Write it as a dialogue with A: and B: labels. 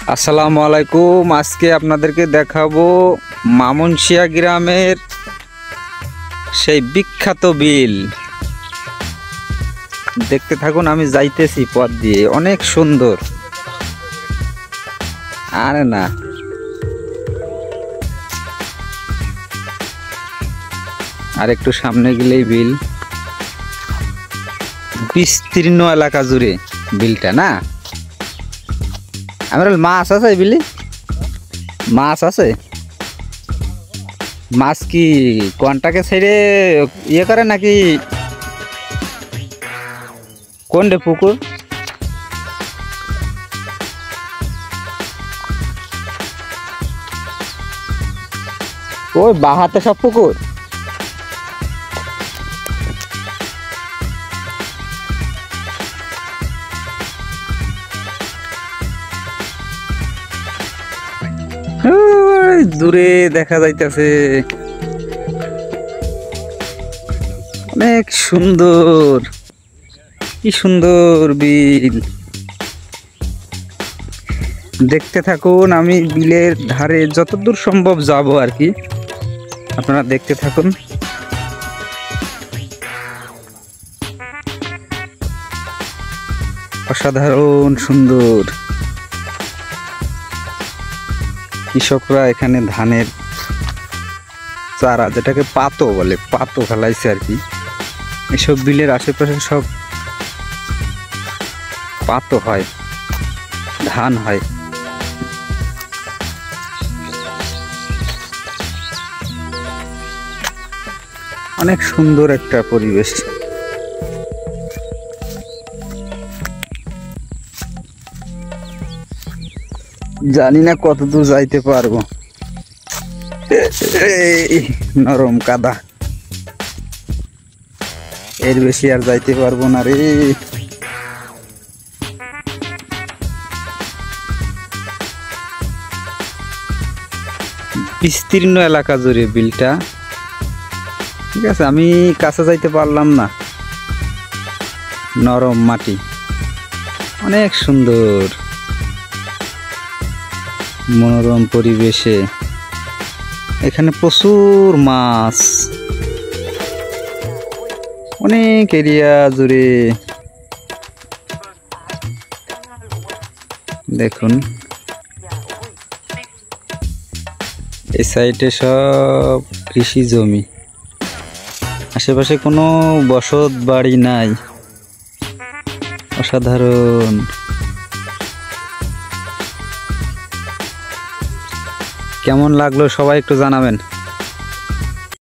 A: আসসালামু আলাইকুম। আজকে আপনাদেরকে দেখাবো মামুনশিয়া গ্রামের সেই বিখ্যাত বিল। দেখতে থাকুন, আমি যাইতেছি পথ দিয়ে, অনেক সুন্দর। আরে না, আর একটু সামনে গেলেই বিল। বিস্তীর্ণ এলাকা জুড়ে বিলটা না। আমার মাছ আছে বিলি, মাছ আছে। মাছ কি কোনটাকে ছেড়ে ইয়ে করে নাকি? কোন রে পুকুর? ওই বাহাতে সব পুকুর। দূরে দেখা যাইতেছে অনেক সুন্দর, কি সুন্দর বিল। দেখতে থাকুন, আমি বিলের ধারে যতদূর সম্ভব যাব আর কি, আপনারা দেখতে থাকুন। অসাধারণ সুন্দর। কৃষকরা এখানে ধানের চারা, যেটাকে পাতো বলে, পাতো ফেলাইছে আর কি। এসব বিলের আশেপাশে সব পাতো হয়, ধান হয়। অনেক সুন্দর একটা পরিবেশ। জানি না কতদূর যাইতে পারবো, নরম কাদা, এর বেশি আর যাইতে পারবো না রে। বিস্তীর্ণ এলাকা জুড়ে বিলটা। ঠিক আছে, আমি কাছে যাইতে পারলাম না। নরম মাটি, অনেক সুন্দর মনোরম পরিবেশে। এখানে প্রচুর মাছ, অনেক এরিয়া জুড়ে। দেখুন, এই সাইডে সব কৃষি জমি, আশেপাশে কোনো বসত বাড়ি নাই। অসাধারণ। কেমন লাগলো সবাই একটু জানাবেন।